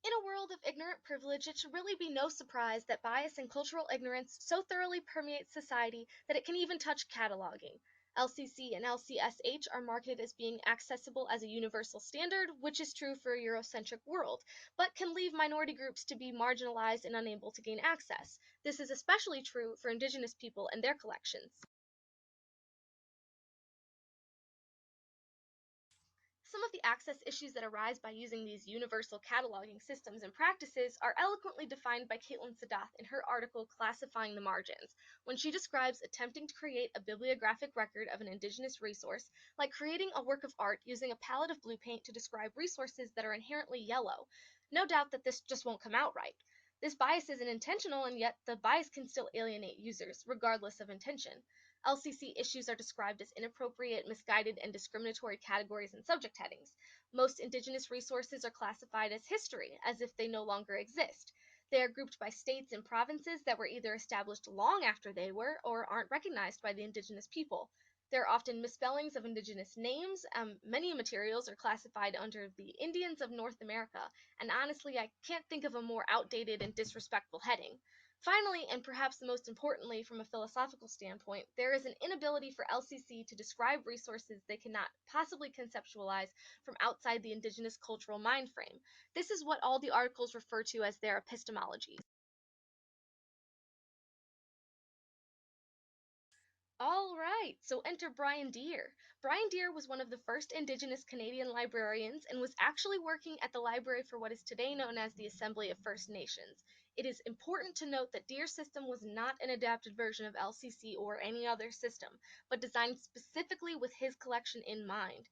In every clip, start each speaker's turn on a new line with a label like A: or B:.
A: In a world of ignorant privilege, it should really be no surprise that bias and cultural ignorance so thoroughly permeate society that it can even touch cataloging. LCC and LCSH are marketed as being accessible as a universal standard, which is true for a Eurocentric world, but can leave minority groups to be marginalized and unable to gain access. This is especially true for Indigenous people and their collections. Some of the access issues that arise by using these universal cataloging systems and practices are eloquently defined by Caitlin Sadath in her article Classifying the Margins, when she describes attempting to create a bibliographic record of an indigenous resource, like creating a work of art using a palette of blue paint to describe resources that are inherently yellow. No doubt that this just won't come out right. This bias isn't intentional, and yet the bias can still alienate users, regardless of intention. LCC issues are described as inappropriate, misguided, and discriminatory categories and subject headings. Most Indigenous resources are classified as history, as if they no longer exist. They are grouped by states and provinces that were either established long after they were or aren't recognized by the Indigenous people. There are often misspellings of Indigenous names. Many materials are classified under the Indians of North America, and honestly, I can't think of a more outdated and disrespectful heading. Finally, and perhaps most importantly from a philosophical standpoint, there is an inability for LCC to describe resources they cannot possibly conceptualize from outside the indigenous cultural mind frame. This is what all the articles refer to as their epistemologies. All right, so enter Brian Deere. Brian Deere was one of the first Indigenous Canadian librarians and was actually working at the library for what is today known as the Assembly of First Nations. It is important to note that Deere's system was not an adapted version of LCC or any other system, but designed specifically with his collection in mind.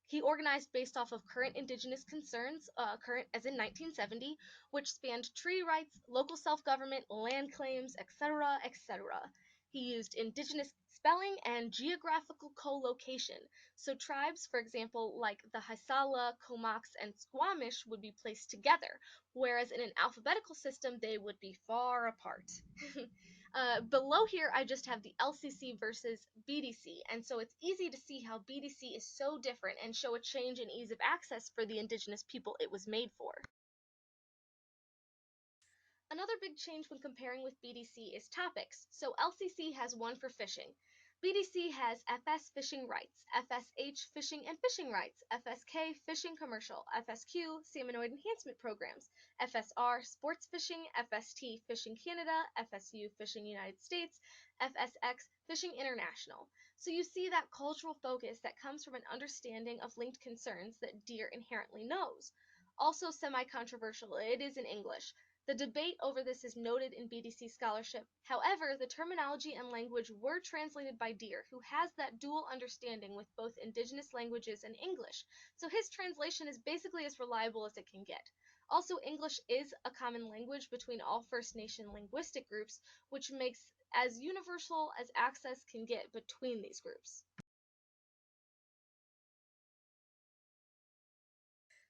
A: He organized based off of current Indigenous concerns, current as in 1970, which spanned treaty rights, local self government, land claims, etc., etc. He used indigenous spelling and geographical co-location. So tribes, for example, like the Haisala, Comox, and Squamish would be placed together, whereas in an alphabetical system they would be far apart. Below here, I just have the LCC versus BDC, and so it's easy to see how BDC is so different and show a change in ease of access for the indigenous people it was made for. Another big change when comparing with BDC is topics. So LCC has one for fishing. BDC has FS fishing rights, FSH fishing and fishing rights, FSK fishing commercial, FSQ salmonoid enhancement programs, FSR sports fishing, FST fishing Canada, FSU fishing United States, FSX fishing international. So you see that cultural focus that comes from an understanding of linked concerns that Deere inherently knows. Also semi controversial, it is in English. The debate over this is noted in BDC scholarship. However, the terminology and language were translated by Deere, who has that dual understanding with both indigenous languages and English, so his translation is basically as reliable as it can get. Also, English is a common language between all First Nation linguistic groups, which makes as universal as access can get between these groups.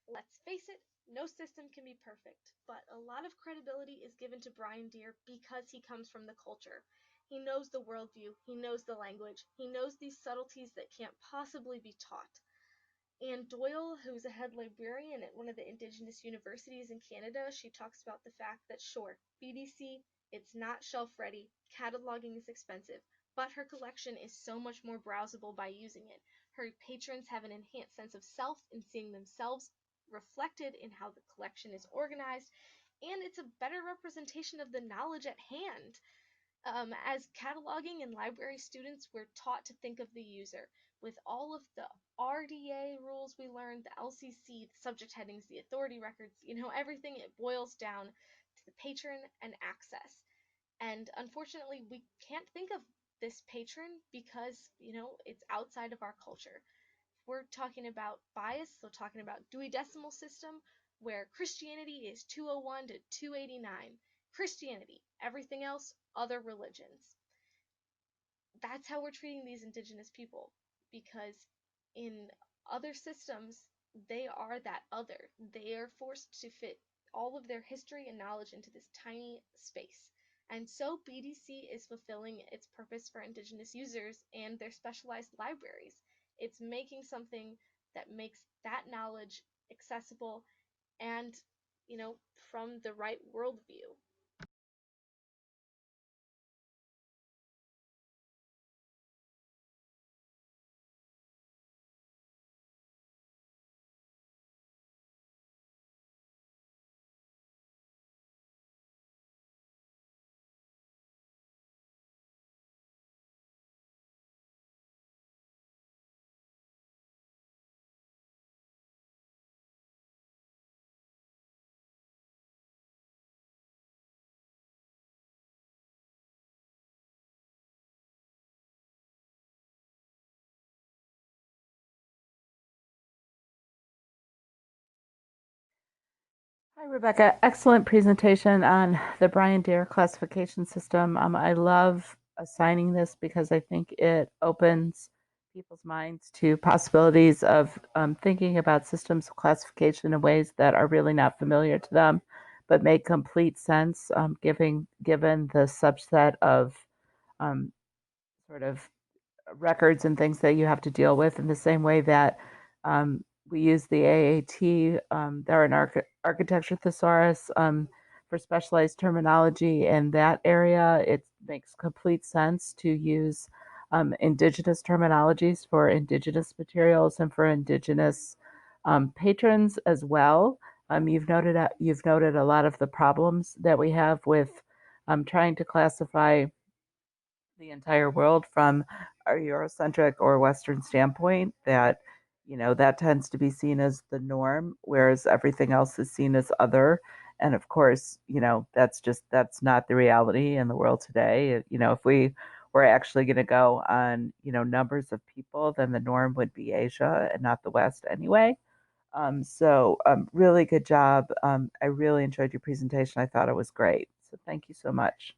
A: Let's face it, no system can be perfect, but a lot of credibility is given to Brian Deere because he comes from the culture. He knows the worldview, he knows the language, he knows these subtleties that can't possibly be taught. Anne Doyle, who's a head librarian at one of the Indigenous universities in Canada, she talks about the fact that sure, BDC, it's not shelf ready, cataloging is expensive, but her collection is so much more browsable by using it. Her patrons have an enhanced sense of self in seeing themselves reflected in how the collection is organized, and it's a better representation of the knowledge at hand. As cataloging and library students, we're taught to think of the user. With all of the RDA rules we learned, the LCC, the subject headings, the authority records, everything, it boils down to the patron and access. And unfortunately, we can't think of this patron because, it's outside of our culture. We're talking about bias, so talking about Dewey Decimal System, where Christianity is 201 to 289. Christianity, everything else, other religions. That's how we're treating these indigenous people because in other systems, they are that other. They are forced to fit all of their history and knowledge into this tiny space. And so BDC is fulfilling its purpose for indigenous users and their specialized libraries. It's making something that makes that knowledge accessible and from the right worldview.
B: Hi, Rebecca. Excellent presentation on the Brian Deere classification system. I love assigning this because I think it opens people's minds to possibilities of thinking about systems of classification in ways that are really not familiar to them, but make complete sense, given the subset of um, sort of records and things that you have to deal with in the same way that we use the AAT. They're an architecture thesaurus for specialized terminology in that area. It makes complete sense to use indigenous terminologies for indigenous materials and for indigenous patrons as well. You've noted a lot of the problems that we have with trying to classify the entire world from a Eurocentric or Western standpoint, that that tends to be seen as the norm, whereas everything else is seen as other. And of course, that's not the reality in the world today. If we were actually going to go on numbers of people, then the norm would be Asia and not the West anyway. Really good job. I really enjoyed your presentation. I thought it was great. So thank you so much.